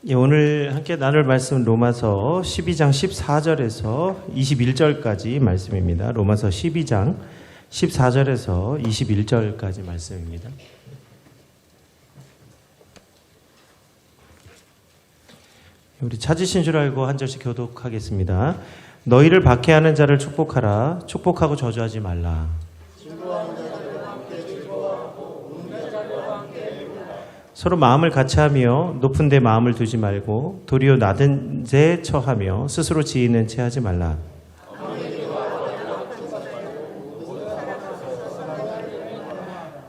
예, 오늘 함께 나눌 말씀은 로마서 12장 14절에서 21절까지 말씀입니다. 로마서 12장 14절에서 21절까지 말씀입니다. 우리 찾으신 줄 알고 한 절씩 교독하겠습니다. 너희를 박해하는 자를 축복하라. 축복하고 저주하지 말라. 서로 마음을 같이하며 높은 데 마음을 두지 말고 도리어 낮은 데 처하며 스스로 지혜있는 채 하지 말라.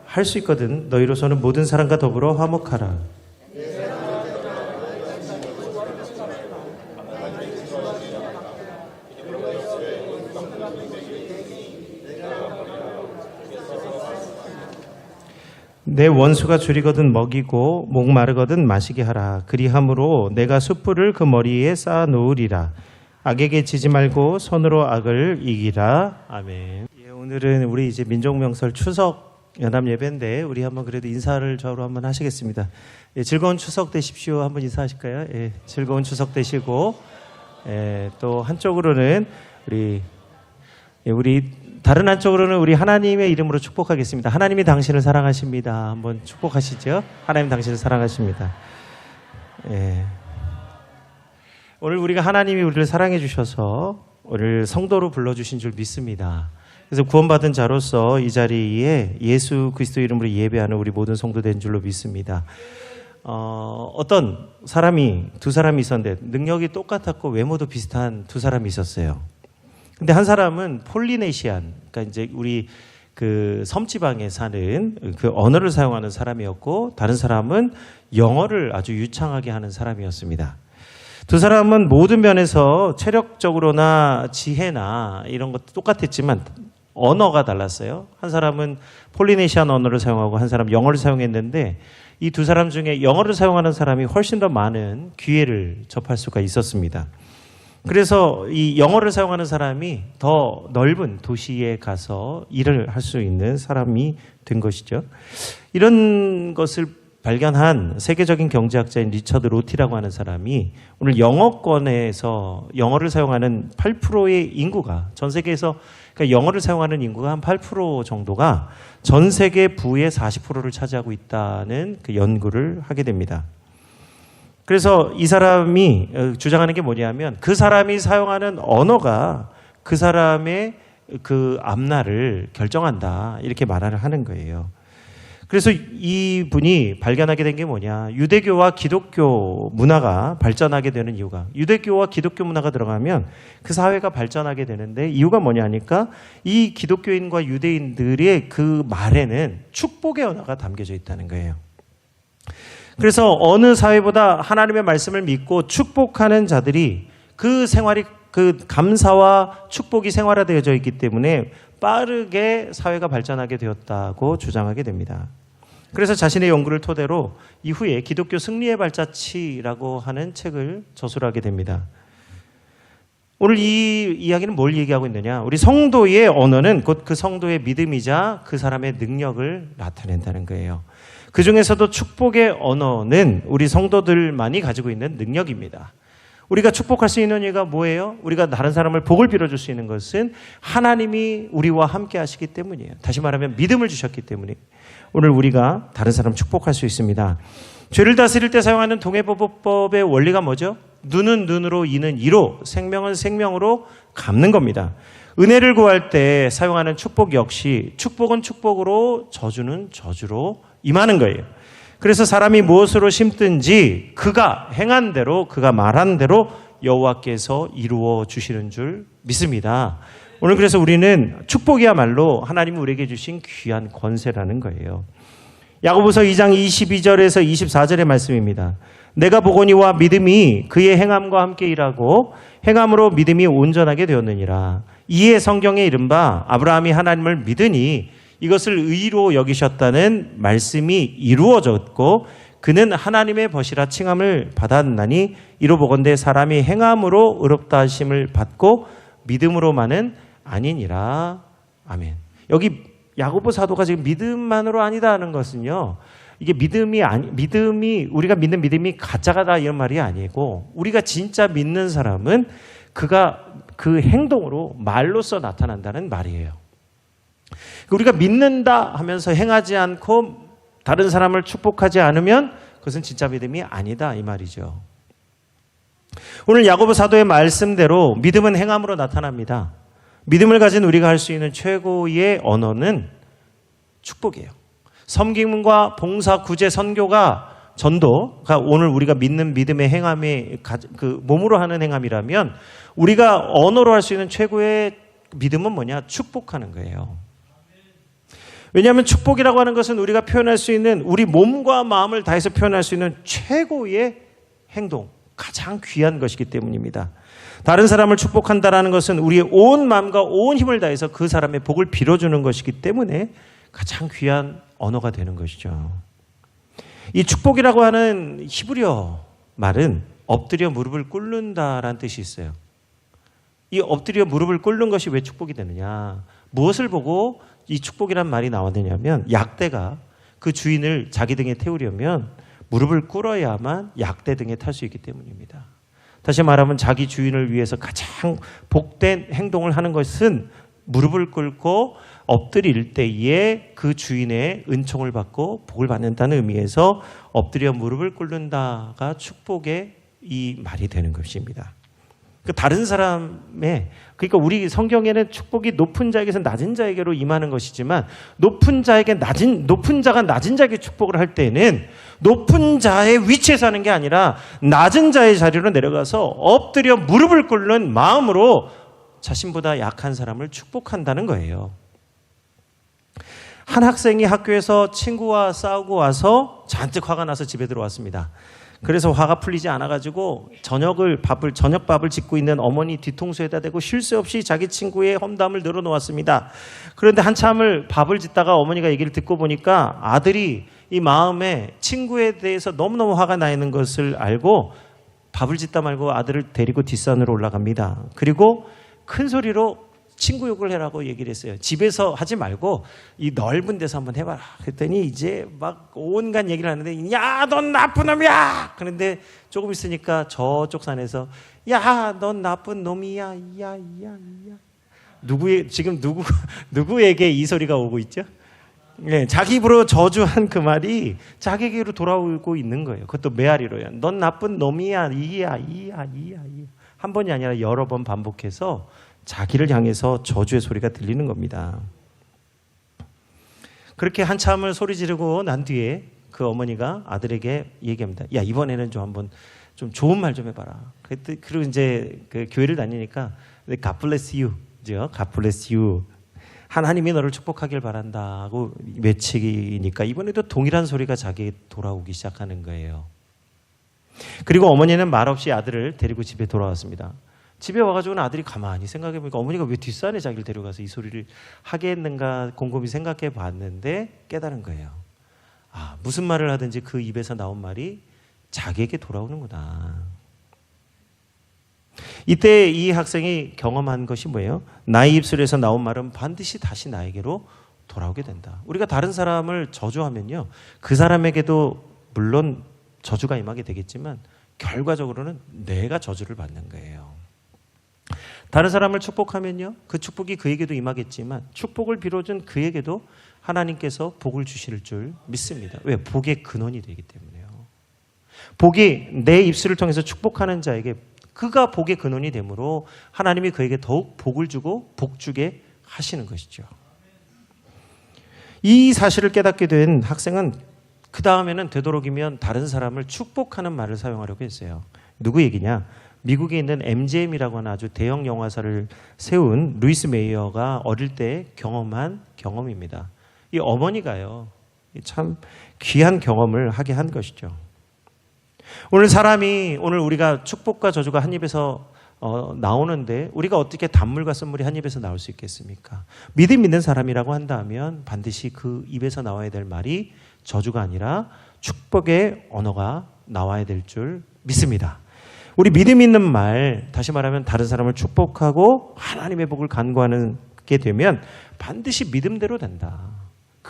할 수 있거든 너희로서는 모든 사람과 더불어 화목하라. 내 원수가 줄이거든 먹이고 목마르거든 마시게 하라. 그리함으로 내가 숯불을 그 머리에 쌓아 놓으리라. 악에게 지지 말고 손으로 악을 이기라. 아멘. 예, 오늘은 우리 이제 민족명설 추석 연합 예배인데 우리 한번 그래도 인사를 좌우로 한번 하시겠습니다. 예, 즐거운 추석 되십시오. 한번 인사하실까요? 예, 즐거운 추석 되시고 또 한쪽으로는 우리 다른 한쪽으로는 우리 하나님의 이름으로 축복하겠습니다. 하나님이 당신을 사랑하십니다. 한번 축복하시죠. 하나님 당신을 사랑하십니다. 예. 오늘 우리가 하나님이 우리를 사랑해 주셔서 오늘 성도로 불러주신 줄 믿습니다. 그래서 구원받은 자로서 이 자리에 예수 그리스도 이름으로 예배하는 우리 모든 성도 된 줄로 믿습니다. 어떤 사람이 두 사람이 있었는데 능력이 똑같았고 외모도 비슷한 두 사람이 있었어요. 근데 한 사람은 폴리네시안, 그러니까 이제 우리 그 섬지방에 사는 그 언어를 사용하는 사람이었고, 다른 사람은 영어를 아주 유창하게 하는 사람이었습니다. 두 사람은 모든 면에서 체력적으로나 지혜나 이런 것도 똑같았지만 언어가 달랐어요. 한 사람은 폴리네시안 언어를 사용하고 한 사람은 영어를 사용했는데 이 두 사람 중에 영어를 사용하는 사람이 훨씬 더 많은 기회를 접할 수가 있었습니다. 그래서 이 영어를 사용하는 사람이 더 넓은 도시에 가서 일을 할 수 있는 사람이 된 것이죠. 이런 것을 발견한 세계적인 경제학자인 리처드 로티라고 하는 사람이 오늘 영어권에서 영어를 사용하는 8%의 인구가 전 세계에서 그러니까 영어를 사용하는 인구가 한 8% 정도가 전 세계 부의 40%를 차지하고 있다는 그 연구를 하게 됩니다. 그래서 이 사람이 주장하는 게 뭐냐면 그 사람이 사용하는 언어가 그 사람의 그 앞날을 결정한다 이렇게 말을 하는 거예요. 그래서 이분이 발견하게 된 게 뭐냐, 유대교와 기독교 문화가 발전하게 되는 이유가, 유대교와 기독교 문화가 들어가면 그 사회가 발전하게 되는데 이유가 뭐냐니까 이 기독교인과 유대인들의 그 말에는 축복의 언어가 담겨져 있다는 거예요. 그래서 어느 사회보다 하나님의 말씀을 믿고 축복하는 자들이 그 생활이 그 감사와 축복이 생활화되어져 있기 때문에 빠르게 사회가 발전하게 되었다고 주장하게 됩니다. 그래서 자신의 연구를 토대로 이후에 기독교 승리의 발자취라고 하는 책을 저술하게 됩니다. 오늘 이 이야기는 뭘 얘기하고 있느냐, 우리 성도의 언어는 곧 그 성도의 믿음이자 그 사람의 능력을 나타낸다는 거예요. 그 중에서도 축복의 언어는 우리 성도들만이 가지고 있는 능력입니다. 우리가 축복할 수 있는 이유가 뭐예요? 우리가 다른 사람을 복을 빌어줄 수 있는 것은 하나님이 우리와 함께 하시기 때문이에요. 다시 말하면 믿음을 주셨기 때문에 오늘 우리가 다른 사람 축복할 수 있습니다. 죄를 다스릴 때 사용하는 동해보복법의 원리가 뭐죠? 눈은 눈으로, 이는 이로, 생명은 생명으로 갚는 겁니다. 은혜를 구할 때 사용하는 축복 역시 축복은 축복으로, 저주는 저주로 임하는 거예요. 그래서 사람이 무엇으로 심든지 그가 행한 대로, 그가 말한 대로 여호와께서 이루어 주시는 줄 믿습니다. 오늘 그래서 우리는 축복이야말로 하나님이 우리에게 주신 귀한 권세라는 거예요. 야고보서 2장 22절에서 24절의 말씀입니다. 내가 보거니와 믿음이 그의 행함과 함께 일하고 행함으로 믿음이 온전하게 되었느니라. 이에 성경에 이른바 아브라함이 하나님을 믿으니 이것을 의로 여기셨다는 말씀이 이루어졌고 그는 하나님의 벗이라 칭함을 받았나니 이로 보건대 사람이 행함으로 의롭다 하심을 받고 믿음으로만은 아니니라. 아멘. 여기 야고보 사도가 지금 믿음만으로 아니다 하는 것은요, 이게 믿음이 우리가 믿는 믿음이 가짜다 이런 말이 아니고 우리가 진짜 믿는 사람은 그가 그 행동으로 말로써 나타난다는 말이에요. 우리가 믿는다 하면서 행하지 않고 다른 사람을 축복하지 않으면 그것은 진짜 믿음이 아니다 이 말이죠. 오늘 야고보 사도의 말씀대로 믿음은 행함으로 나타납니다. 믿음을 가진 우리가 할 수 있는 최고의 언어는 축복이에요. 섬김과 봉사, 구제, 선교가 전도가 오늘 우리가 믿는 믿음의 행함의 그 몸으로 하는 행함이라면 우리가 언어로 할 수 있는 최고의 믿음은 뭐냐? 축복하는 거예요. 왜냐하면 축복이라고 하는 것은 우리가 표현할 수 있는 우리 몸과 마음을 다해서 표현할 수 있는 최고의 행동, 가장 귀한 것이기 때문입니다. 다른 사람을 축복한다는 것은 우리의 온 마음과 온 힘을 다해서 그 사람의 복을 빌어주는 것이기 때문에 가장 귀한 언어가 되는 것이죠. 이 축복이라고 하는 히브리어 말은 엎드려 무릎을 꿇는다라는 뜻이 있어요. 이 엎드려 무릎을 꿇는 것이 왜 축복이 되느냐? 무엇을 보고 이 축복이란 말이 나왔느냐면 약대가 그 주인을 자기 등에 태우려면 무릎을 꿇어야만 약대 등에 탈 수 있기 때문입니다. 다시 말하면 자기 주인을 위해서 가장 복된 행동을 하는 것은 무릎을 꿇고 엎드릴 때에 그 주인의 은총을 받고 복을 받는다는 의미에서 엎드려 무릎을 꿇는다가 축복의 이 말이 되는 것입니다. 그 다른 사람의 그러니까 우리 성경에는 축복이 높은 자에게서 낮은 자에게로 임하는 것이지만 높은 자가 낮은 자에게 축복을 할 때는 높은 자의 위치에서 하는 게 아니라 낮은 자의 자리로 내려가서 엎드려 무릎을 꿇는 마음으로 자신보다 약한 사람을 축복한다는 거예요. 한 학생이 학교에서 친구와 싸우고 와서 잔뜩 화가 나서 집에 들어왔습니다. 그래서 화가 풀리지 않아가지고 저녁밥을 짓고 있는 어머니 뒤통수에다 대고 쉴 새 없이 자기 친구의 험담을 늘어놓았습니다. 그런데 한참을 밥을 짓다가 어머니가 얘기를 듣고 보니까 아들이 이 마음에 친구에 대해서 너무너무 화가 나 있는 것을 알고 밥을 짓다 말고 아들을 데리고 뒷산으로 올라갑니다. 그리고 큰 소리로 친구 욕을 해라고 얘기를 했어요. 집에서 하지 말고 이 넓은 데서 한번 해봐라. 그랬더니 이제 막 온갖 얘기를 하는데 야, 넌 나쁜 놈이야. 그런데 조금 있으니까 저쪽 산에서 야, 넌 나쁜 놈이야. 야. 지금 누구에게 이 소리가 오고 있죠? 네, 자기 입으로 저주한 그 말이 자기에게로 돌아오고 있는 거예요. 그것도 메아리로요. 넌 나쁜 놈이야. 이야. 한 번이 아니라 여러 번 반복해서 자기를 향해서 저주의 소리가 들리는 겁니다. 그렇게 한참을 소리 지르고 난 뒤에 그 어머니가 아들에게 얘기합니다. 야, 이번에는 좀 한번 좀 좋은 말 좀 해봐라. 그리고 이제 그 교회를 다니니까 God bless you, God bless you. 하나님이 너를 축복하길 바란다고 외치니까 이번에도 동일한 소리가 자기에게 돌아오기 시작하는 거예요. 그리고 어머니는 말없이 아들을 데리고 집에 돌아왔습니다. 집에 와가지고는 아들이 가만히 생각해보니까 어머니가 왜 뒷산에 자기를 데려가서 이 소리를 하게 했는가 곰곰이 생각해 봤는데 깨달은 거예요. 아, 무슨 말을 하든지 그 입에서 나온 말이 자기에게 돌아오는구나. 이때 이 학생이 경험한 것이 뭐예요? 나의 입술에서 나온 말은 반드시 다시 나에게로 돌아오게 된다. 우리가 다른 사람을 저주하면요, 그 사람에게도 물론 저주가 임하게 되겠지만 결과적으로는 내가 저주를 받는 거예요. 다른 사람을 축복하면요, 그 축복이 그에게도 임하겠지만 축복을 빌어준 그에게도 하나님께서 복을 주실 줄 믿습니다. 왜? 복의 근원이 되기 때문에요. 복이 내 입술을 통해서 축복하는 자에게 그가 복의 근원이 되므로 하나님이 그에게 더욱 복을 주고 복주게 하시는 것이죠. 이 사실을 깨닫게 된 학생은 그 다음에는 되도록이면 다른 사람을 축복하는 말을 사용하려고 했어요. 누구 얘기냐? 미국에 있는 MGM이라고 하는 아주 대형 영화사를 세운 루이스 메이어가 어릴 때 경험한 경험입니다. 이 어머니가요, 참 귀한 경험을 하게 한 것이죠. 오늘 우리가 축복과 저주가 한 입에서 나오는데 우리가 어떻게 단물과 선물이 한 입에서 나올 수 있겠습니까? 믿음 있는 사람이라고 한다면 반드시 그 입에서 나와야 될 말이 저주가 아니라 축복의 언어가 나와야 될 줄 믿습니다. 우리 믿음 있는 말, 다시 말하면 다른 사람을 축복하고 하나님의 복을 간구하는 게 되면 반드시 믿음대로 된다.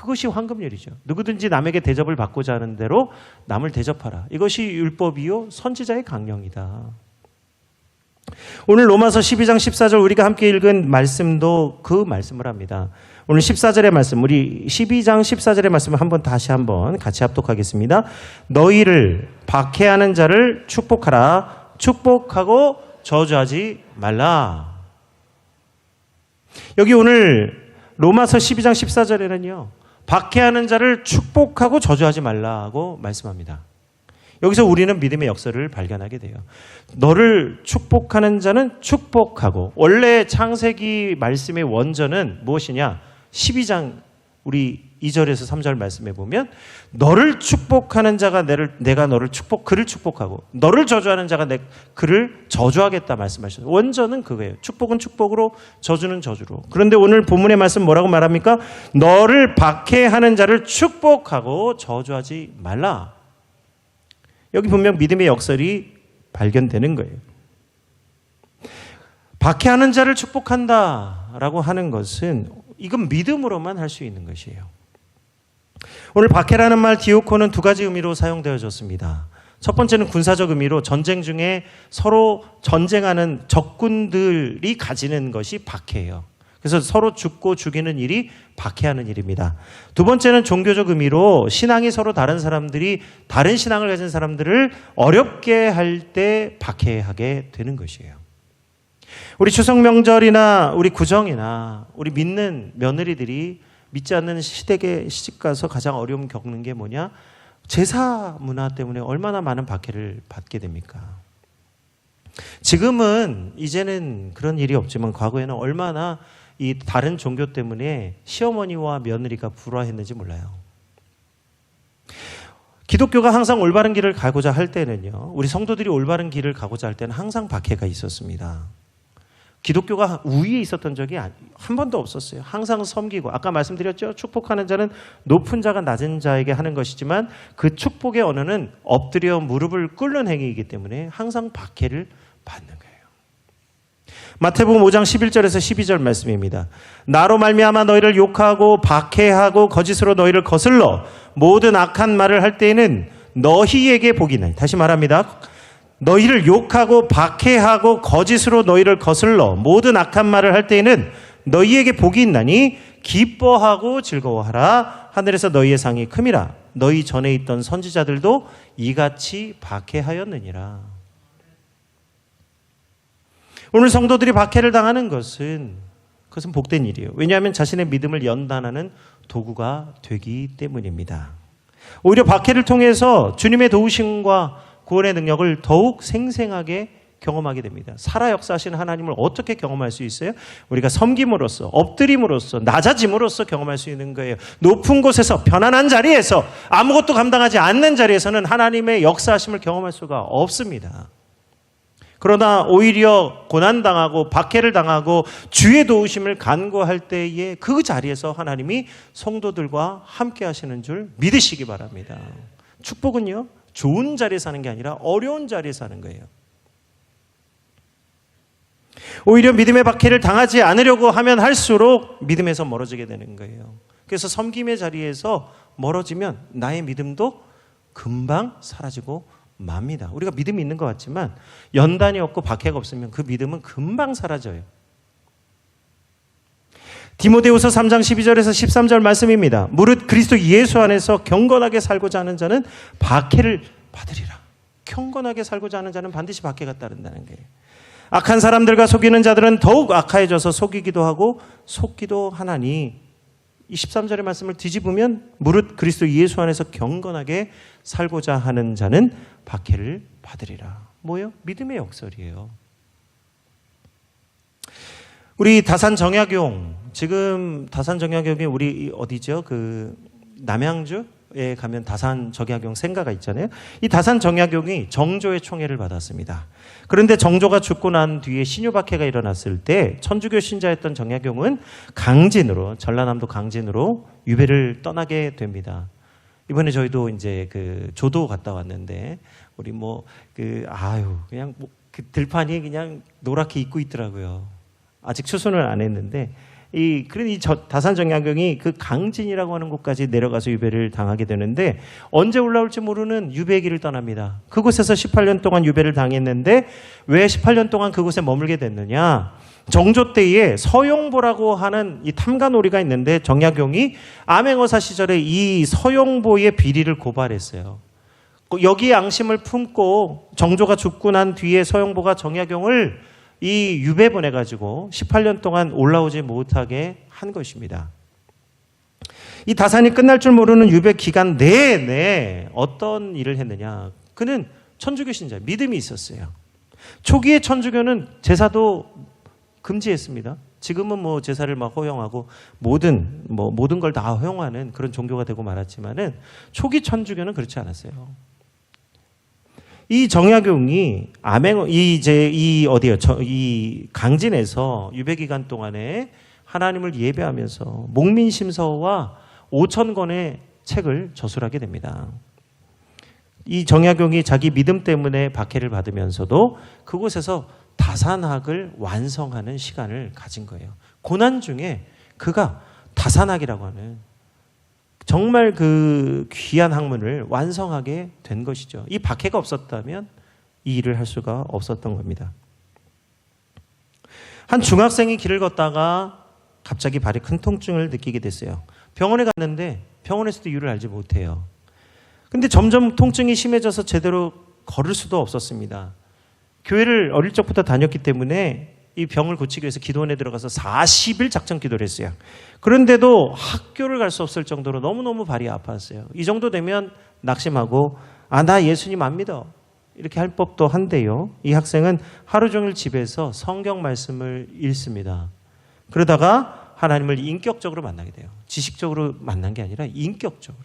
그것이 황금률이죠. 누구든지 남에게 대접을 받고자 하는 대로 남을 대접하라. 이것이 율법이요 선지자의 강령이다. 오늘 로마서 12장 14절 우리가 함께 읽은 말씀도 그 말씀을 합니다. 오늘 14절의 말씀, 우리 12장 14절의 말씀을 다시 한번 같이 합독하겠습니다. 너희를 박해하는 자를 축복하라. 축복하고 저주하지 말라. 여기 오늘 로마서 12장 14절에는요. 박해하는 자를 축복하고 저주하지 말라고 말씀합니다. 여기서 우리는 믿음의 역사를 발견하게 돼요. 너를 축복하는 자는 축복하고, 원래 창세기 말씀의 원전은 무엇이냐? 12장 우리 2절에서 3절 말씀에 보면 너를 축복하는 자가 내가 너를 그를 축복하고 너를 저주하는 자가 그를 저주하겠다 말씀하셨어요. 원전은 그거예요. 축복은 축복으로, 저주는 저주로. 그런데 오늘 본문의 말씀 뭐라고 말합니까? 너를 박해하는 자를 축복하고 저주하지 말라. 여기 분명 믿음의 역설이 발견되는 거예요. 박해하는 자를 축복한다라고 하는 것은 이건 믿음으로만 할 수 있는 것이에요. 오늘 박해라는 말 디오코는 두 가지 의미로 사용되어졌습니다. 첫 번째는 군사적 의미로 전쟁 중에 서로 전쟁하는 적군들이 가지는 것이 박해예요. 그래서 서로 죽고 죽이는 일이 박해하는 일입니다. 두 번째는 종교적 의미로 신앙이 서로 다른 사람들이 다른 신앙을 가진 사람들을 어렵게 할 때 박해하게 되는 것이에요. 우리 추석 명절이나 우리 구정이나 우리 믿는 며느리들이 믿지 않는 시댁에 시집가서 가장 어려움 겪는 게 뭐냐? 제사 문화 때문에 얼마나 많은 박해를 받게 됩니까? 지금은 이제는 그런 일이 없지만 과거에는 얼마나 이 다른 종교 때문에 시어머니와 며느리가 불화했는지 몰라요. 기독교가 항상 올바른 길을 가고자 할 때는요, 우리 성도들이 올바른 길을 가고자 할 때는 항상 박해가 있었습니다. 기독교가 우위에 있었던 적이 한 번도 없었어요. 항상 섬기고, 아까 말씀드렸죠? 축복하는 자는 높은 자가 낮은 자에게 하는 것이지만 그 축복의 언어는 엎드려 무릎을 꿇는 행위이기 때문에 항상 박해를 받는 거예요. 마태복음 5장 11절에서 12절 말씀입니다. 나로 말미암아 너희를 욕하고 박해하고 거짓으로 너희를 거슬러 모든 악한 말을 할 때에는 너희에게 복이 있나니. 다시 말합니다. 너희를 욕하고 박해하고 거짓으로 너희를 거슬러 모든 악한 말을 할 때에는 너희에게 복이 있나니 기뻐하고 즐거워하라. 하늘에서 너희의 상이 큼이라. 너희 전에 있던 선지자들도 이같이 박해하였느니라. 오늘 성도들이 박해를 당하는 그것은 복된 일이에요. 왜냐하면 자신의 믿음을 연단하는 도구가 되기 때문입니다. 오히려 박해를 통해서 주님의 도우심과 구원의 능력을 더욱 생생하게 경험하게 됩니다. 살아 역사하시는 하나님을 어떻게 경험할 수 있어요? 우리가 섬김으로써, 엎드림으로써, 낮아짐으로써 경험할 수 있는 거예요. 높은 곳에서, 편안한 자리에서, 아무것도 감당하지 않는 자리에서는 하나님의 역사하심을 경험할 수가 없습니다. 그러나 오히려 고난당하고 박해를 당하고 주의 도우심을 간구할 때에 그 자리에서 하나님이 성도들과 함께 하시는 줄 믿으시기 바랍니다. 축복은요, 좋은 자리에 사는 게 아니라 어려운 자리에 사는 거예요. 오히려 믿음의 박해를 당하지 않으려고 하면 할수록 믿음에서 멀어지게 되는 거예요. 그래서 섬김의 자리에서 멀어지면 나의 믿음도 금방 사라지고 맙니다. 우리가 믿음이 있는 것 같지만 연단이 없고 박해가 없으면 그 믿음은 금방 사라져요. 디모데후서 3장 12절에서 13절 말씀입니다. 무릇 그리스도 예수 안에서 경건하게 살고자 하는 자는 박해를 받으리라. 경건하게 살고자 하는 자는 반드시 박해가 따른다는 거예요. 악한 사람들과 속이는 자들은 더욱 악하여져서 속이기도 하고 속기도 하나니, 이 13절의 말씀을 뒤집으면 무릇 그리스도 예수 안에서 경건하게 살고자 하는 자는 박해를 받으리라. 뭐예요? 믿음의 역설이에요. 우리 다산정약용, 지금 다산정약용이 우리 어디죠? 그 남양주에 가면 다산정약용 생가가 있잖아요. 이 다산정약용이 정조의 총애를 받았습니다. 그런데 정조가 죽고 난 뒤에 신유박해가 일어났을 때 천주교 신자였던 정약용은 강진으로, 전라남도 강진으로 유배를 떠나게 됩니다. 이번에 저희도 이제 그 조도 갔다 왔는데 우리 그냥 그 들판이 그냥 노랗게 입고 있더라고요. 아직 추수는 안 했는데 그런 다산 정약용이 그 강진이라고 하는 곳까지 내려가서 유배를 당하게 되는데 언제 올라올지 모르는 유배의 길을 떠납니다. 그곳에서 18년 동안 유배를 당했는데 왜 18년 동안 그곳에 머물게 됐느냐? 정조 때에 서용보라고 하는 이 탐관오리가 있는데 정약용이 암행어사 시절에 이 서용보의 비리를 고발했어요. 여기에 앙심을 품고 정조가 죽고 난 뒤에 서용보가 정약용을 이 유배 보내가지고 18년 동안 올라오지 못하게 한 것입니다. 이 다산이 끝날 줄 모르는 유배 기간 내내 어떤 일을 했느냐? 그는 천주교 신자, 믿음이 있었어요. 초기에 천주교는 제사도 금지했습니다. 지금은 뭐 제사를 막 허용하고 모든 걸 다 허용하는 그런 종교가 되고 말았지만은 초기 천주교는 그렇지 않았어요. 이 정약용이 이 강진에서 유배 기간 동안에 하나님을 예배하면서 목민심서와 5,000권의 책을 저술하게 됩니다. 이 정약용이 자기 믿음 때문에 박해를 받으면서도 그곳에서 다산학을 완성하는 시간을 가진 거예요. 고난 중에 그가 다산학이라고 하는 정말 그 귀한 학문을 완성하게 된 것이죠. 이 박해가 없었다면 이 일을 할 수가 없었던 겁니다. 한 중학생이 길을 걷다가 갑자기 발에 큰 통증을 느끼게 됐어요. 병원에 갔는데 병원에서도 이유를 알지 못해요. 근데 점점 통증이 심해져서 제대로 걸을 수도 없었습니다. 교회를 어릴 적부터 다녔기 때문에 이 병을 고치기 위해서 기도원에 들어가서 40일 작정 기도를 했어요. 그런데도 학교를 갈 수 없을 정도로 너무너무 발이 아팠어요. 이 정도 되면 낙심하고 나 예수님 안 믿어. 이렇게 할 법도 한데요. 이 학생은 하루 종일 집에서 성경 말씀을 읽습니다. 그러다가 하나님을 인격적으로 만나게 돼요. 지식적으로 만난 게 아니라 인격적으로.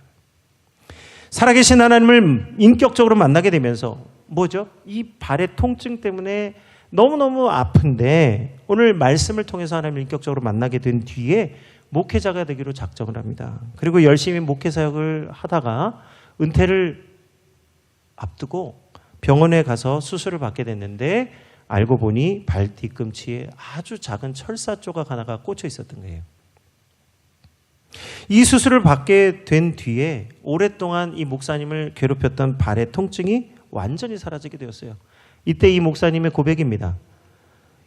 살아계신 하나님을 인격적으로 만나게 되면서 뭐죠? 이 발의 통증 때문에 너무너무 아픈데 오늘 말씀을 통해서 하나님을 인격적으로 만나게 된 뒤에 목회자가 되기로 작정을 합니다. 그리고 열심히 목회 사역을 하다가 은퇴를 앞두고 병원에 가서 수술을 받게 됐는데 알고 보니 발 뒤꿈치에 아주 작은 철사 조각 하나가 꽂혀 있었던 거예요. 이 수술을 받게 된 뒤에 오랫동안 이 목사님을 괴롭혔던 발의 통증이 완전히 사라지게 되었어요. 이때 이 목사님의 고백입니다.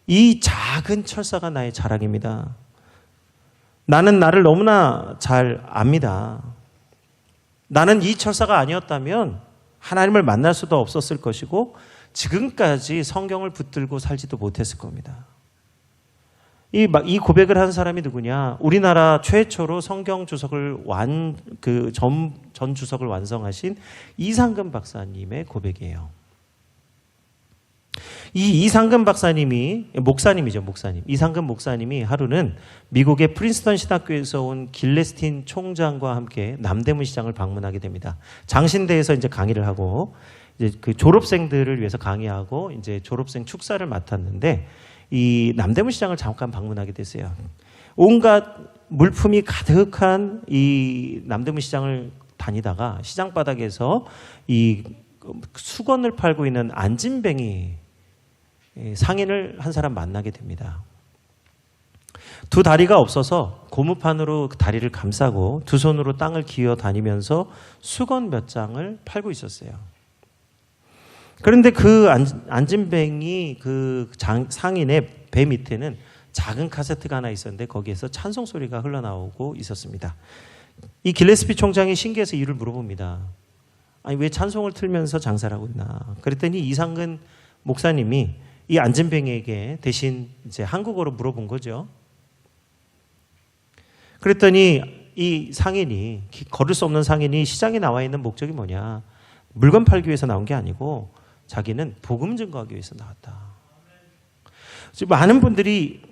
이 작은 철사가 나의 자랑입니다. 나는 나를 너무나 잘 압니다. 나는 이 철사가 아니었다면 하나님을 만날 수도 없었을 것이고 지금까지 성경을 붙들고 살지도 못했을 겁니다. 이 고백을 한 사람이 누구냐? 우리나라 최초로 성경 주석을 전 주석을 완성하신 이상근 박사님의 고백이에요. 이 이상근 박사님이 목사님이죠, 목사님. 이상근 목사님이 하루는 미국의 프린스턴 신학교에서 온 길레스틴 총장과 함께 남대문 시장을 방문하게 됩니다. 장신대에서 이제 강의를 하고 이제 그 졸업생들을 위해서 강의하고 이제 졸업생 축사를 맡았는데 이 남대문 시장을 잠깐 방문하게 됐어요. 온갖 물품이 가득한 이 남대문 시장을 다니다가 시장 바닥에서 이 수건을 팔고 있는 안진뱅이 상인을 한 사람 만나게 됩니다. 두 다리가 없어서 고무판으로 다리를 감싸고 두 손으로 땅을 기어 다니면서 수건 몇 장을 팔고 있었어요. 그런데 그 안진뱅이 그 상인의 배 밑에는 작은 카세트가 하나 있었는데 거기에서 찬송 소리가 흘러나오고 있었습니다. 이 길레스피 총장이 신기해서 이유를 물어봅니다. 아니 왜 찬송을 틀면서 장사를 하고 있나? 그랬더니 이상근 목사님이 이 안진뱅이에게 대신 이제 한국어로 물어본 거죠. 그랬더니 이 상인이 걸을 수 없는 상인이 시장에 나와 있는 목적이 뭐냐? 물건 팔기 위해서 나온 게 아니고 자기는 복음 증거하기 위해서 나왔다. 많은 분들이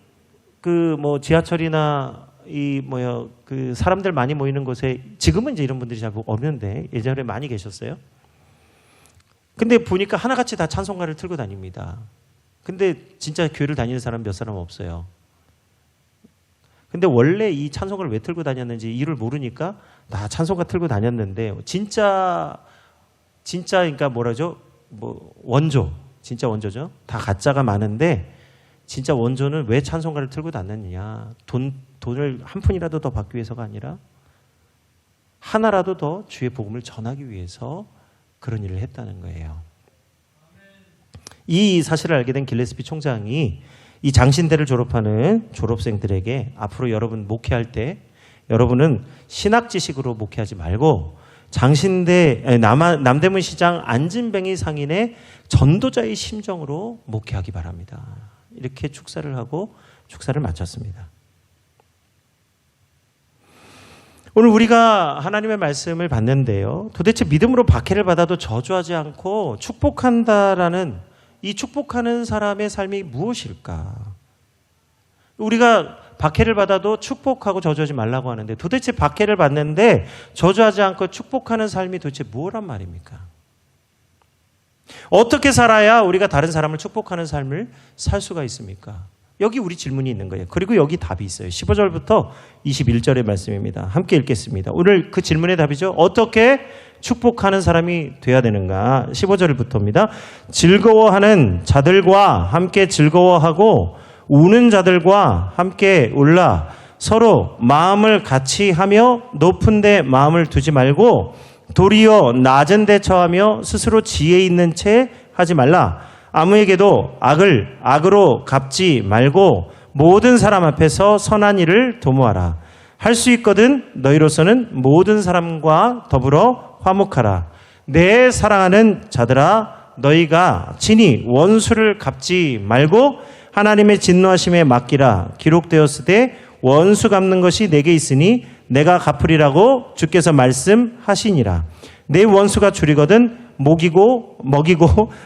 그 뭐 지하철이나 그 사람들 많이 모이는 곳에 지금은 이제 이런 분들이 잘 없는데 예전에 많이 계셨어요. 근데 보니까 하나같이 다 찬송가를 틀고 다닙니다. 근데 진짜 교회를 다니는 사람 몇 사람 없어요. 근데 원래 이 찬송가를 왜 틀고 다녔는지 이유를 모르니까 다 찬송가 틀고 다녔는데 진짜 그러니까 뭐라죠? 뭐 원조, 진짜 원조죠. 다 가짜가 많은데 진짜 원조는 왜 찬송가를 틀고 다녔느냐? 돈을 한 푼이라도 더 받기 위해서가 아니라 하나라도 더 주의 복음을 전하기 위해서 그런 일을 했다는 거예요. 이 사실을 알게 된 길레스피 총장이 이 장신대를 졸업하는 졸업생들에게 앞으로 여러분 목회할 때 여러분은 신학 지식으로 목회하지 말고 장신대 남대문 시장 안진뱅이 상인의 전도자의 심정으로 목회하기 바랍니다. 이렇게 축사를 하고 축사를 마쳤습니다. 오늘 우리가 하나님의 말씀을 받는데요. 도대체 믿음으로 박해를 받아도 저주하지 않고 축복한다라는 이 축복하는 사람의 삶이 무엇일까? 우리가 박해를 받아도 축복하고 저주하지 말라고 하는데 도대체 박해를 받는데 저주하지 않고 축복하는 삶이 도대체 뭐란 말입니까? 어떻게 살아야 우리가 다른 사람을 축복하는 삶을 살 수가 있습니까? 여기 우리 질문이 있는 거예요. 그리고 여기 답이 있어요. 15절부터 21절의 말씀입니다. 함께 읽겠습니다. 오늘 그 질문의 답이죠. 어떻게 축복하는 사람이 돼야 되는가? 15절부터입니다. 즐거워하는 자들과 함께 즐거워하고 우는 자들과 함께 울라. 서로 마음을 같이 하며 높은 데 마음을 두지 말고 도리어 낮은 데 처하며 스스로 지혜 있는 채 하지 말라. 아무에게도 악을 악으로 갚지 말고 모든 사람 앞에서 선한 일을 도모하라. 할 수 있거든 너희로서는 모든 사람과 더불어 화목하라. 내 사랑하는 자들아 너희가 친히 원수를 갚지 말고 하나님의 진노하심에 맡기라. 기록되었으되 원수 갚는 것이 내게 있으니 내가 갚으리라고 주께서 말씀하시니라. 내 원수가 줄이거든 먹이고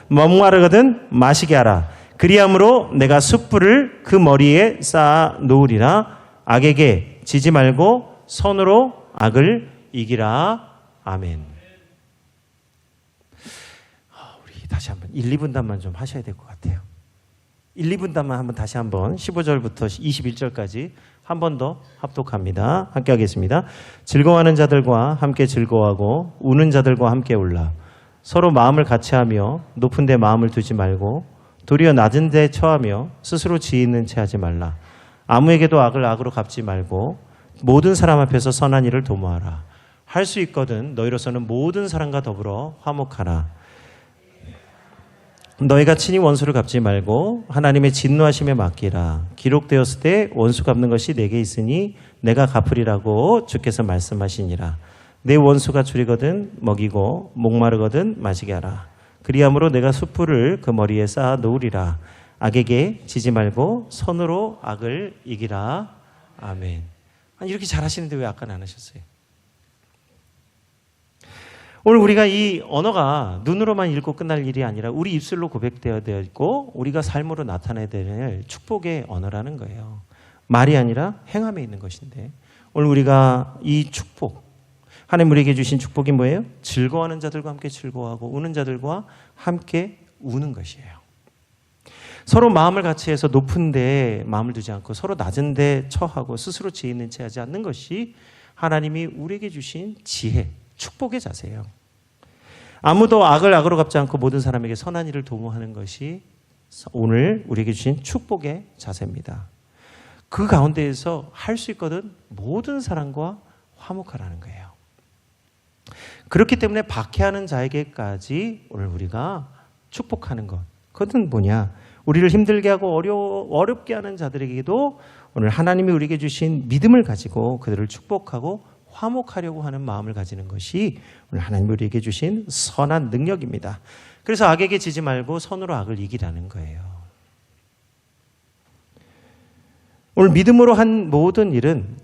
목마르거든 마시게 하라. 그리함으로 내가 숯불을 그 머리에 쌓아 놓으리라. 악에게 지지 말고 선으로 악을 이기라. 아멘. 우리 다시 한번 1, 2분단만 좀 하셔야 될 것 같아요. 1, 2분단만 한번 다시 한번 15절부터 21절까지 한 번 더 합독합니다. 함께 하겠습니다. 즐거워하는 자들과 함께 즐거워하고 우는 자들과 함께 울라. 서로 마음을 같이 하며 높은 데 마음을 두지 말고 도리어 낮은 데 처하며 스스로 지혜 있는 채 하지 말라. 아무에게도 악을 악으로 갚지 말고 모든 사람 앞에서 선한 일을 도모하라. 할 수 있거든 너희로서는 모든 사람과 더불어 화목하라. 너희가 친히 원수를 갚지 말고 하나님의 진노하심에 맡기라. 기록되었을 때 원수 갚는 것이 내게 있으니 내가 갚으리라고 주께서 말씀하시니라. 내 원수가 줄이거든 먹이고 목마르거든 마시게 하라. 그리함으로 내가 숯불을 그 머리에 쌓아 놓으리라. 악에게 지지 말고 선으로 악을 이기라. 아멘. 아니, 이렇게 잘하시는데 왜 아까는 안 하셨어요? 오늘 우리가 이 언어가 눈으로만 읽고 끝날 일이 아니라 우리 입술로 고백되어야 되고 우리가 삶으로 나타내야 될 축복의 언어라는 거예요. 말이 아니라 행함에 있는 것인데 오늘 우리가 이 축복, 하나님 우리에게 주신 축복이 뭐예요? 즐거워하는 자들과 함께 즐거워하고 우는 자들과 함께 우는 것이에요. 서로 마음을 같이 해서 높은 데 마음을 두지 않고 서로 낮은 데 처하고 스스로 지혜 있는 채 하지 않는 것이 하나님이 우리에게 주신 지혜, 축복의 자세예요. 아무도 악을 악으로 갚지 않고 모든 사람에게 선한 일을 도모하는 것이 오늘 우리에게 주신 축복의 자세입니다. 그 가운데에서 할 수 있거든 모든 사람과 화목하라는 거예요. 그렇기 때문에 박해하는 자에게까지 오늘 우리가 축복하는 것. 그것은 뭐냐? 우리를 힘들게 하고 어렵게 하는 자들에게도 오늘 하나님이 우리에게 주신 믿음을 가지고 그들을 축복하고 화목하려고 하는 마음을 가지는 것이 오늘 하나님이 우리에게 주신 선한 능력입니다. 그래서 악에게 지지 말고 선으로 악을 이기라는 거예요. 오늘 믿음으로 한 모든 일은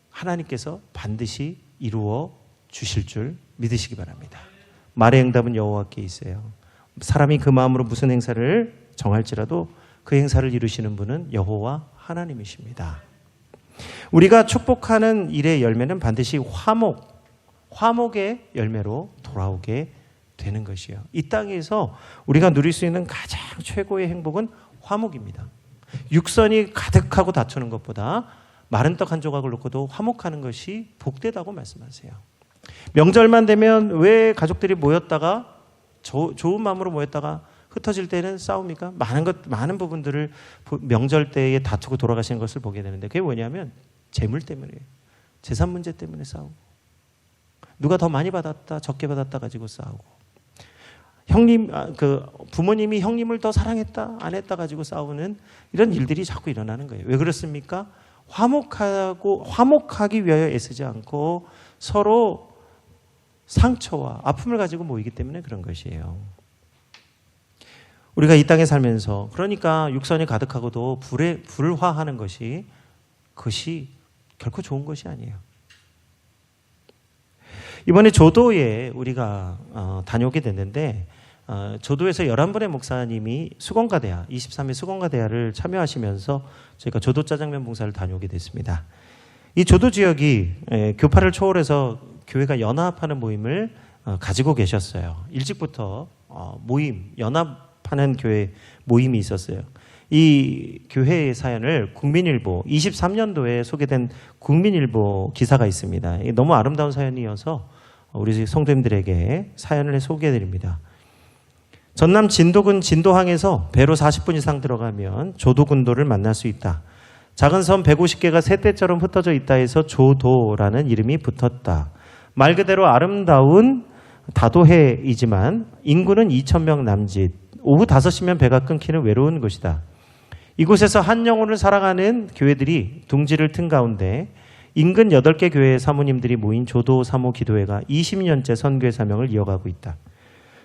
하나님께서 반드시 이루어 주실 줄 믿으시기 바랍니다. 말의 응답은 여호와께 있어요. 사람이 그 마음으로 무슨 행사를 정할지라도 그 행사를 이루시는 분은 여호와 하나님이십니다. 우리가 축복하는 일의 열매는 반드시 화목의 열매로 돌아오게 되는 것이요. 이 땅에서 우리가 누릴 수 있는 가장 최고의 행복은 화목입니다. 육선이 가득하고 다투는 것보다 마른 떡 한 조각을 놓고도 화목하는 것이 복되다고 말씀하세요. 명절만 되면 왜 가족들이 모였다가 좋은 마음으로 모였다가 흩어질 때는 싸웁니까? 많은 부분들을 명절 때에 다투고 돌아가시는 것을 보게 되는데 그게 뭐냐면 재물 때문이에요. 재산 문제 때문에 싸우고 누가 더 많이 받았다 적게 받았다 가지고 싸우고 부모님이 형님을 더 사랑했다 안 했다 가지고 싸우는 이런 일들이 자꾸 일어나는 거예요. 왜 그렇습니까? 화목하기 위하여 애쓰지 않고 서로 상처와 아픔을 가지고 모이기 때문에 그런 것이에요. 우리가 이 땅에 살면서 그러니까 육선이 가득하고도 불화하는 것이 그것이 결코 좋은 것이 아니에요. 이번에 조도에 우리가 다녀오게 됐는데 조도에서 11분의 목사님이 수건가대야 23일 수건가대야를 참여하시면서 저희가 조도 짜장면 봉사를 다녀오게 됐습니다. 이 조도 지역이 교파를 초월해서 교회가 연합하는 모임을 가지고 계셨어요. 일찍부터 연합하는 교회 모임이 있었어요. 이 교회의 사연을 국민일보 23년도에 소개된 국민일보 기사가 있습니다. 너무 아름다운 사연이어서 우리 성도님들에게 사연을 소개해드립니다. 전남 진도군 진도항에서 배로 40분 이상 들어가면 조도군도를 만날 수 있다. 작은 섬 150개가 새떼처럼 흩어져 있다 해서 조도라는 이름이 붙었다. 말 그대로 아름다운 다도해이지만 인구는 2,000명 남짓. 오후 5시면 배가 끊기는 외로운 곳이다. 이곳에서 한 영혼을 사랑하는 교회들이 둥지를 튼 가운데 인근 8개 교회의 사모님들이 모인 조도 사모 기도회가 20년째 선교의 사명을 이어가고 있다.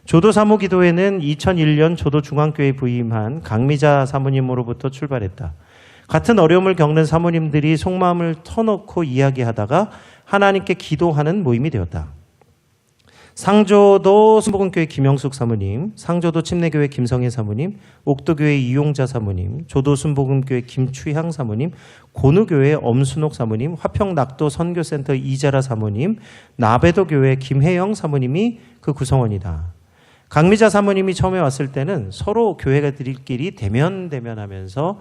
조도 사모 기도회는 2001년 조도 중앙교회에 부임한 강미자 사모님으로부터 출발했다. 같은 어려움을 겪는 사모님들이 속마음을 터놓고 이야기하다가 하나님께 기도하는 모임이 되었다. 상조도 순복음교회 김영숙 사모님, 상조도 침례교회 김성혜 사모님, 옥도교회 이용자 사모님, 조도 순복음교회 김추향 사모님, 고누교회 엄순옥 사모님, 화평낙도 선교센터 이자라 사모님, 나배도교회 김혜영 사모님이 그 구성원이다. 강미자 사모님이 처음에 왔을 때는 서로 교회가들끼리 대면하면서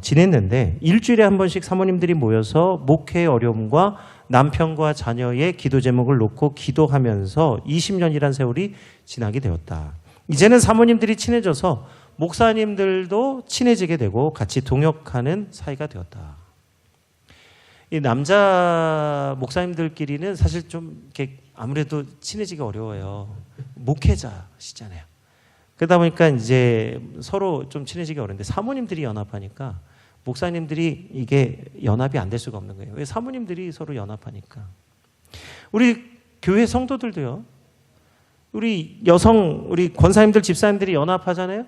지냈는데 일주일에 한 번씩 사모님들이 모여서 목회의 어려움과 남편과 자녀의 기도 제목을 놓고 기도하면서 20년이란 세월이 지나게 되었다. 이제는 사모님들이 친해져서 목사님들도 친해지게 되고 같이 동역하는 사이가 되었다. 이 남자 목사님들끼리는 사실 좀 이렇게 아무래도 친해지기 어려워요. 목회자시잖아요. 그러다 보니까 이제 서로 좀 친해지기 어려운데 사모님들이 연합하니까 목사님들이 이게 연합이 안 될 수가 없는 거예요. 왜? 사모님들이 서로 연합하니까. 우리 교회 성도들도요. 우리 권사님들, 집사님들이 연합하잖아요.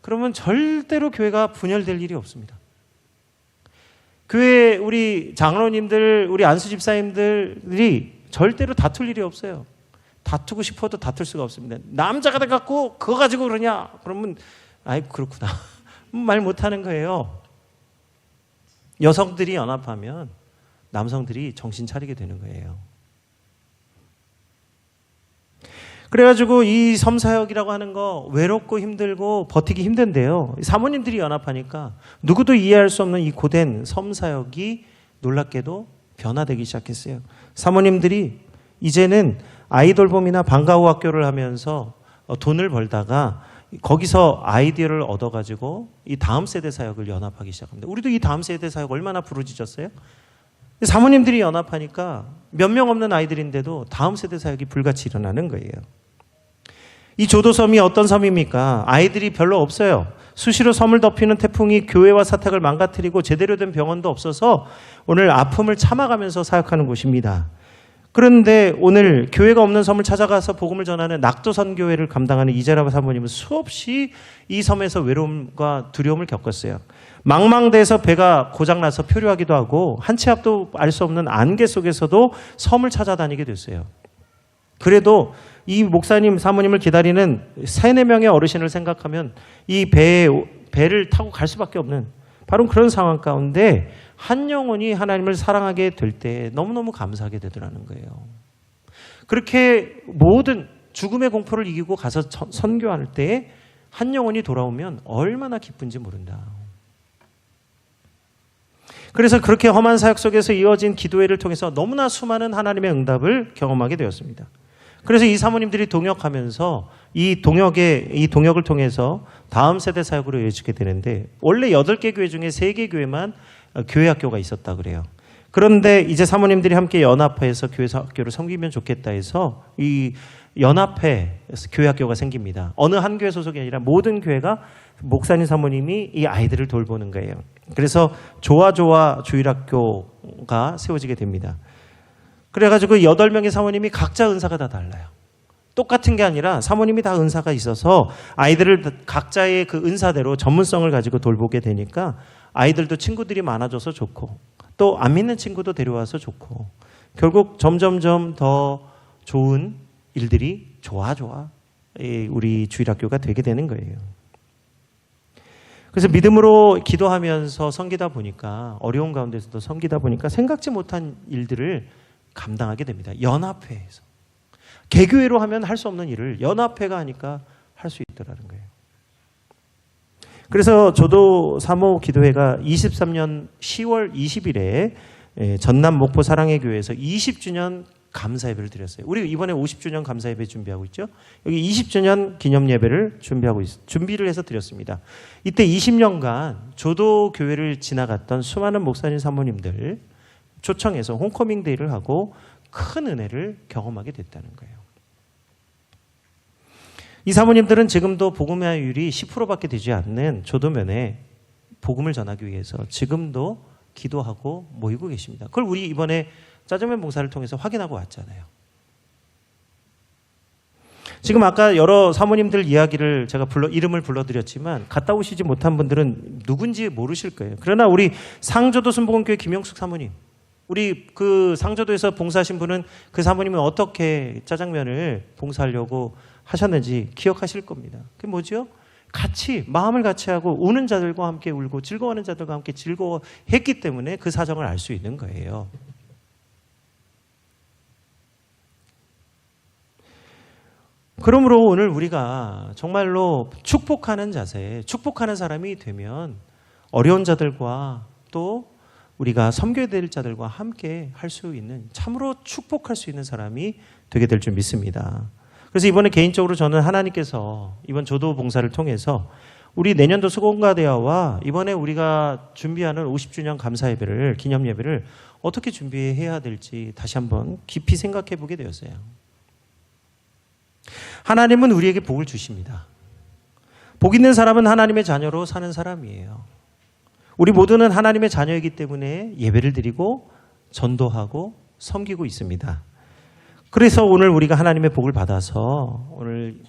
그러면 절대로 교회가 분열될 일이 없습니다. 교회 우리 장로님들, 우리 안수 집사님들이 절대로 다툴 일이 없어요. 다투고 싶어도 다툴 수가 없습니다. 남자가 돼갖고 그거 가지고 그러냐? 그러면 아이고 그렇구나. 말 못하는 거예요. 여성들이 연합하면 남성들이 정신 차리게 되는 거예요. 그래가지고 이 섬사역이라고 하는 거 외롭고 힘들고 버티기 힘든데요. 사모님들이 연합하니까 누구도 이해할 수 없는 이 고된 섬사역이 놀랍게도 변화되기 시작했어요. 사모님들이 이제는 아이돌봄이나 방과후 학교를 하면서 돈을 벌다가 거기서 아이디어를 얻어가지고 이 다음 세대 사역을 연합하기 시작합니다. 우리도 이 다음 세대 사역 얼마나 부르짖었어요? 사모님들이 연합하니까 몇 명 없는 아이들인데도 다음 세대 사역이 불같이 일어나는 거예요. 이 조도섬이 어떤 섬입니까? 아이들이 별로 없어요. 수시로 섬을 덮이는 태풍이 교회와 사택을 망가뜨리고 제대로 된 병원도 없어서 오늘 아픔을 참아가면서 사역하는 곳입니다. 그런데 오늘 교회가 없는 섬을 찾아가서 복음을 전하는 낙도선교회를 감당하는 이재라 사모님은 수없이 이 섬에서 외로움과 두려움을 겪었어요. 망망대해서 배가 고장나서 표류하기도 하고 한 치 앞도 알 수 없는 안개 속에서도 섬을 찾아다니게 됐어요. 그래도 이 목사님, 사모님을 기다리는 3-4명의 어르신을 생각하면 이 배를 타고 갈 수밖에 없는 바로 그런 상황 가운데 한 영혼이 하나님을 사랑하게 될 때 너무너무 감사하게 되더라는 거예요. 그렇게 모든 죽음의 공포를 이기고 가서 선교할 때 한 영혼이 돌아오면 얼마나 기쁜지 모른다. 그래서 그렇게 험한 사역 속에서 이어진 기도회를 통해서 너무나 수많은 하나님의 응답을 경험하게 되었습니다. 그래서 이 사모님들이 동역하면서 이 동역을 통해서 다음 세대 사역으로 이어지게 되는데, 원래 8개 교회 중에 3개 교회만 교회 학교가 있었다 그래요. 그런데 이제 사모님들이 함께 연합해서 교회 학교를 섬기면 좋겠다 해서 이 연합회에서 교회 학교가 생깁니다. 어느 한 교회 소속이 아니라 모든 교회가 목사님 사모님이 이 아이들을 돌보는 거예요. 그래서 좋아 주일학교가 세워지게 됩니다. 그래가지고 8명의 사모님이 각자 은사가 다 달라요. 똑같은 게 아니라 사모님이 다 은사가 있어서 아이들을 각자의 그 은사대로 전문성을 가지고 돌보게 되니까 아이들도 친구들이 많아져서 좋고, 또 안 믿는 친구도 데려와서 좋고, 결국 점점점 더 좋은 일들이 우리 주일학교가 되게 되는 거예요. 그래서 믿음으로 기도하면서 섬기다 보니까, 어려운 가운데서도 섬기다 보니까 생각지 못한 일들을 감당하게 됩니다. 연합회에서. 개교회로 하면 할 수 없는 일을 연합회가 하니까 할 수 있더라는 거예요. 그래서 저도 사모 기도회가 23년 10월 20일에 전남 목포 사랑의 교회에서 20주년 감사 예배를 드렸어요. 우리 이번에 50주년 감사 예배 준비하고 있죠. 여기 20주년 기념 예배를 준비를 해서 드렸습니다. 이때 20년간 조도 교회를 지나갔던 수많은 목사님 사모님들 초청해서 홈커밍 데이를 하고 큰 은혜를 경험하게 됐다는 거예요. 이 사모님들은 지금도 복음화율이 10%밖에 되지 않는 조도면에 복음을 전하기 위해서 지금도 기도하고 모이고 계십니다. 그걸 우리 이번에 짜장면 봉사를 통해서 확인하고 왔잖아요. 지금 아까 여러 사모님들 이야기를 제가 이름을 불러드렸지만 갔다 오시지 못한 분들은 누군지 모르실 거예요. 그러나 우리 상조도 순복음교회 김영숙 사모님, 우리 그 상조도에서 봉사하신 분은 그 사모님은 어떻게 짜장면을 봉사하려고 하셨는지 기억하실 겁니다. 그게 뭐죠? 마음을 같이 하고 우는 자들과 함께 울고 즐거워하는 자들과 함께 즐거워했기 때문에 그 사정을 알 수 있는 거예요. 그러므로 오늘 우리가 정말로 축복하는 자세, 축복하는 사람이 되면 어려운 자들과 또 우리가 섬겨야 될 자들과 함께 할 수 있는, 참으로 축복할 수 있는 사람이 되게 될 줄 믿습니다. 그래서 이번에 개인적으로 저는 하나님께서 이번 조도 봉사를 통해서 우리 내년도 수공가대화와 이번에 우리가 준비하는 50주년 감사 예배를, 기념 예배를 어떻게 준비해야 될지 다시 한번 깊이 생각해 보게 되었어요. 하나님은 우리에게 복을 주십니다. 복 있는 사람은 하나님의 자녀로 사는 사람이에요. 우리 모두는 하나님의 자녀이기 때문에 예배를 드리고 전도하고 섬기고 있습니다. 그래서 오늘 우리가 하나님의 복을 받아서 오늘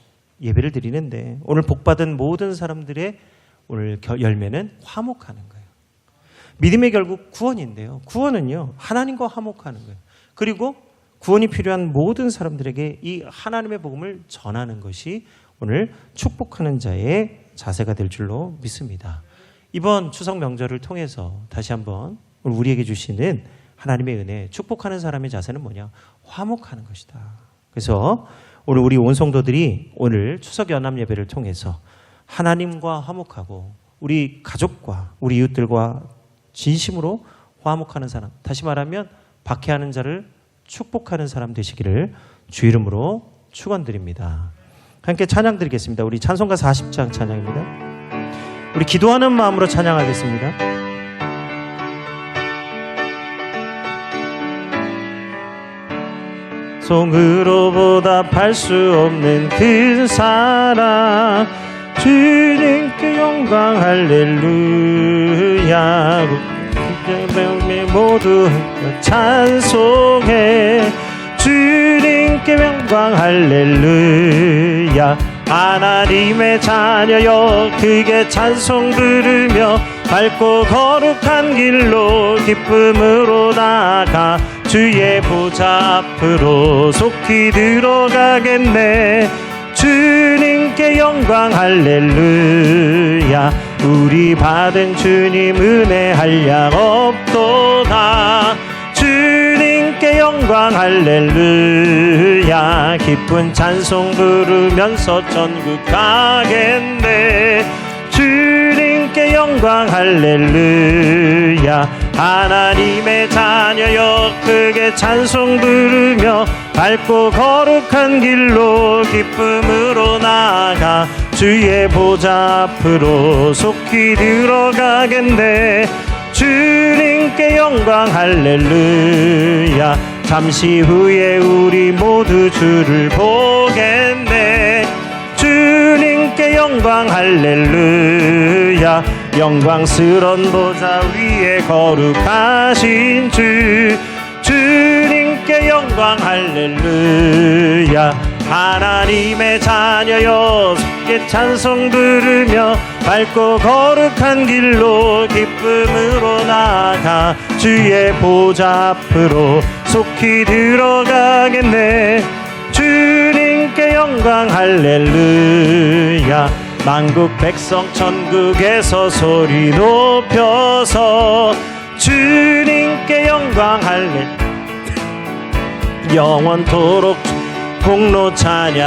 예배를 드리는데, 오늘 복받은 모든 사람들의 오늘 열매는 화목하는 거예요. 믿음의 결국 구원인데요. 구원은요, 하나님과 화목하는 거예요. 그리고 구원이 필요한 모든 사람들에게 이 하나님의 복음을 전하는 것이 오늘 축복하는 자의 자세가 될 줄로 믿습니다. 이번 추석 명절을 통해서 다시 한번 우리에게 주시는 하나님의 은혜, 축복하는 사람의 자세는 뭐냐? 화목하는 것이다. 그래서 오늘 우리 온 성도들이 오늘 추석 연합 예배를 통해서 하나님과 화목하고 우리 가족과 우리 이웃들과 진심으로 화목하는 사람, 다시 말하면 박해하는 자를 축복하는 사람 되시기를 주 이름으로 축원드립니다. 함께 찬양 드리겠습니다. 우리 찬송가 40장 찬양입니다. 우리 기도하는 마음으로 찬양하겠습니다. 송으로 보답할 수 없는 그 사랑, 주님께 영광 할렐루야. 모두 찬송해, 주님께 영광 할렐루야. 하나님의 자녀여 크게 찬송 부르며 밝고 거룩한 길로 기쁨으로 나아가 주의 보좌 앞으로 속히 들어가겠네. 주님께 영광 할렐루야. 우리 받은 주님 은혜 한량 없도다. 주님께 영광 할렐루야. 기쁜 찬송 부르면서 천국 가겠네. 주님께 영광 할렐루야. 하나님의 자녀여 크게 찬송 부르며 밝고 거룩한 길로 기쁨으로 나아가 주의 보좌 앞으로 속히 들어가겠네. 주님께 영광 할렐루야. 잠시 후에 우리 모두 주를 보겠네. 주님께 영광 할렐루야. 영광스런 보좌 위에 거룩하신 주. 주님께 영광 할렐루야. 하나님의 자녀여 속게 찬송 부르며 밝고 거룩한 길로 기쁨으로 나아가 주의 보좌 앞으로 속히 들어가겠네. 주님께 영광 할렐루야. 만국 백성 천국에서 소리 높여서 주님께 영광 할렐루야. 영원토록 공로 찬양하겠네.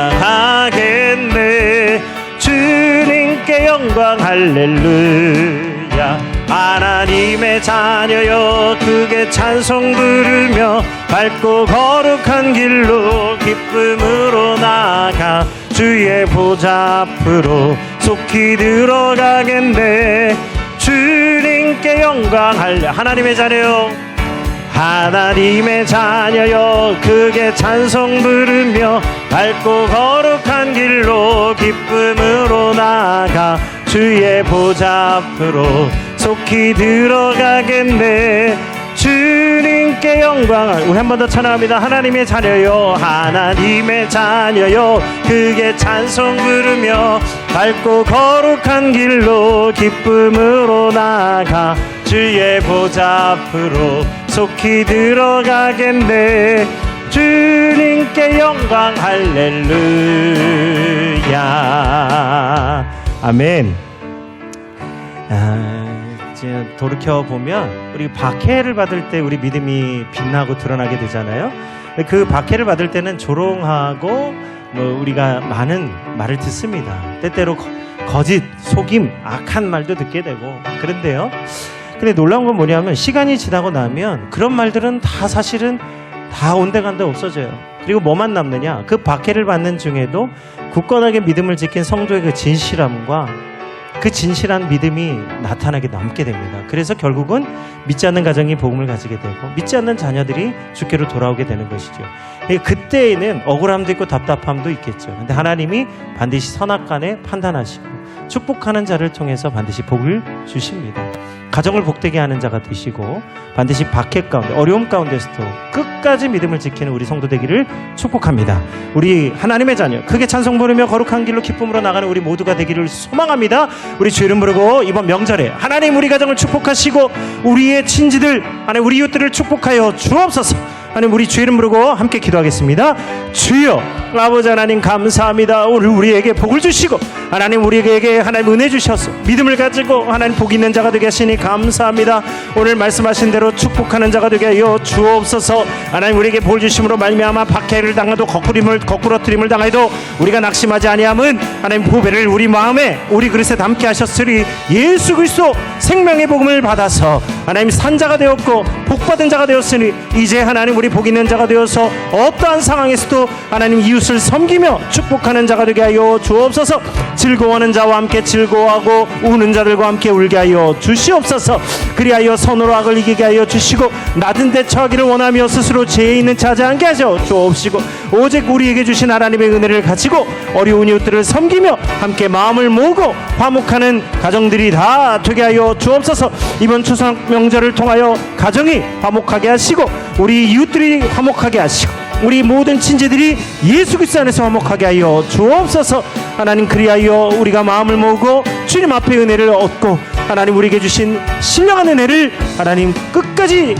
주님께 영광 할렐루야. 하나님의 자녀여 크게 찬송 부르며 밝고 거룩한 길로 기쁨으로 나아가 주의 보좌 앞으로 속히 들어가겠네. 주님께 영광 할렐루야. 하나님의 자녀여, 하나님의 자녀여 크게 찬송 부르며 밝고 거룩한 길로 기쁨으로 나아가 주의 보좌 앞으로 속히 들어가겠네. 주님께 영광. 우리 한 번 더 찬양합니다. 하나님의 자녀여, 하나님의 자녀여 크게 찬송 부르며 밝고 거룩한 길로 기쁨으로 나아가 주의 보좌 앞으로 속히 들어가겠네. 주님께 영광 할렐루야. 아멘. 이제 돌이켜보면 우리 박해를 받을 때 우리 믿음이 빛나고 드러나게 되잖아요. 그 박해를 받을 때는 조롱하고 우리가 많은 말을 듣습니다. 때때로 거짓, 속임, 악한 말도 듣게 되고 그런데요. 근데 놀라운 건 뭐냐면 시간이 지나고 나면 그런 말들은 다 사실은 다 온데간데 없어져요. 그리고 뭐만 남느냐? 그 박해를 받는 중에도 굳건하게 믿음을 지킨 성도의 그 진실함과 그 진실한 믿음이 나타나게 남게 됩니다. 그래서 결국은 믿지 않는 가정이 복음을 가지게 되고 믿지 않는 자녀들이 주께로 돌아오게 되는 것이죠. 그때에는 억울함도 있고 답답함도 있겠죠. 근데 하나님이 반드시 선악간에 판단하시고 축복하는 자를 통해서 반드시 복을 주십니다. 가정을 복되게 하는 자가 되시고 반드시 박해 가운데 어려움 가운데서도 끝까지 믿음을 지키는 우리 성도 되기를 축복합니다. 우리 하나님의 자녀 크게 찬송 부르며 거룩한 길로 기쁨으로 나가는 우리 모두가 되기를 소망합니다. 우리 주 이름 부르고 이번 명절에 하나님 우리 가정을 축복하시고 우리의 친지들 하나님 우리 이웃들을 축복하여 주옵소서. 하나님 우리 주 이름 부르고 함께 기도하겠습니다. 주여 아버지 하나님 감사합니다. 오늘 우리에게 복을 주시고 하나님 우리에게 하나님 은혜 주셔서 믿음을 가지고 하나님 복 있는 자가 되게 하시니 감사합니다. 오늘 말씀하신 대로 축복하는 자가 되게 하여 주옵소서. 하나님 우리에게 복을 주심으로 말미암아 박해를 당해도 거꾸러뜨림을 당해도 우리가 낙심하지 아니함은 하나님 보배를 우리 마음에 우리 그릇에 담게 하셨으리 예수 그리스도 생명의 복음을 받아서 하나님 산자가 되었고 복받은 자가 되었으니 이제 하나님 우리 복 있는 자가 되어서 어떠한 상황에서도 하나님 이웃을 섬기며 축복하는 자가 되게 하여 주옵소서. 즐거워하는 자와 함께 즐거워하고 우는 자들과 함께 울게 하여 주시옵소서. 그리하여 선으로 악을 이기게 하여 주시고 낮은 데 처하기를 원하며 스스로 죄에 있는 자지 않게 하여 주옵시고 오직 우리에게 주신 하나님의 은혜를 가지고 어려운 이웃들을 섬기며 함께 마음을 모으고 화목하는 가정들이 다 되게 하여 주옵소서. 이번 추석 명절을 통하여 가정이 화목하게 하시고 우리 이웃들이 화목하게 하시고 우리 모든 친지들이 예수 그리스도 안에서 화목하게 하여 주옵소서. 하나님 그리하여 우리가 마음을 모으고 주님 앞에 은혜를 얻고 하나님 우리에게 주신 신령한 은혜를 하나님 끝까지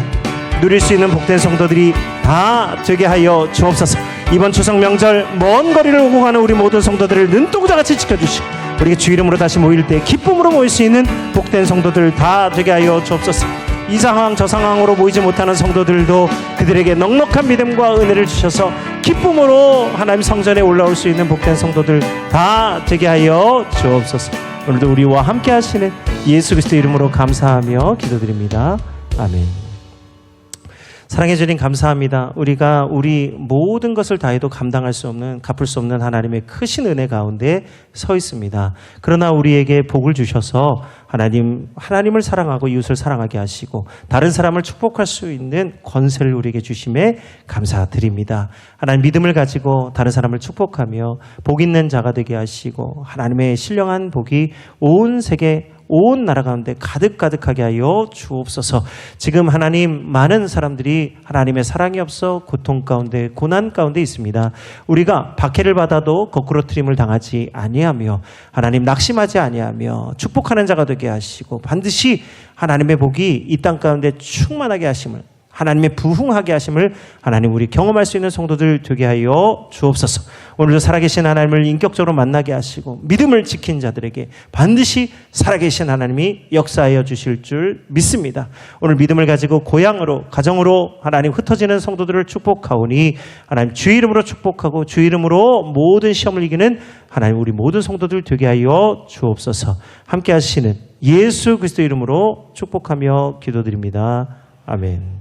누릴 수 있는 복된 성도들이 다 되게 하여 주옵소서. 이번 추석 명절 먼 거리를 오고 가는 우리 모든 성도들을 눈동자같이 지켜주시고 우리가 주 이름으로 다시 모일 때 기쁨으로 모일 수 있는 복된 성도들 다 되게 하여 주옵소서. 이 상황 저 상황으로 모이지 못하는 성도들도 그들에게 넉넉한 믿음과 은혜를 주셔서 기쁨으로 하나님 성전에 올라올 수 있는 복된 성도들 다 되게 하여 주옵소서. 오늘도 우리와 함께 하시는 예수 그리스도 이름으로 감사하며 기도드립니다. 아멘. 사랑해 주님 감사합니다. 우리가 우리 모든 것을 다해도 감당할 수 없는, 갚을 수 없는 하나님의 크신 은혜 가운데 서 있습니다. 그러나 우리에게 복을 주셔서 하나님을 사랑하고 이웃을 사랑하게 하시고 다른 사람을 축복할 수 있는 권세를 우리에게 주심에 감사드립니다. 하나님 믿음을 가지고 다른 사람을 축복하며 복 있는 자가 되게 하시고 하나님의 신령한 복이 온 세계 온 나라 가운데 가득가득하게 하여 주옵소서. 지금 하나님 많은 사람들이 하나님의 사랑이 없어 고통 가운데 고난 가운데 있습니다. 우리가 박해를 받아도 거꾸로 트림을 당하지 아니하며 하나님 낙심하지 아니하며 축복하는 자가 되게 하시고 반드시 하나님의 복이 이 땅 가운데 충만하게 하심을, 하나님의 부흥하게 하심을 하나님 우리 경험할 수 있는 성도들 되게 하여 주옵소서. 오늘도 살아계신 하나님을 인격적으로 만나게 하시고 믿음을 지킨 자들에게 반드시 살아계신 하나님이 역사하여 주실 줄 믿습니다. 오늘 믿음을 가지고 고향으로 가정으로 하나님 흩어지는 성도들을 축복하오니 하나님 주의 이름으로 축복하고 주의 이름으로 모든 시험을 이기는 하나님 우리 모든 성도들 되게 하여 주옵소서. 함께 하시는 예수 그리스도 이름으로 축복하며 기도드립니다. 아멘.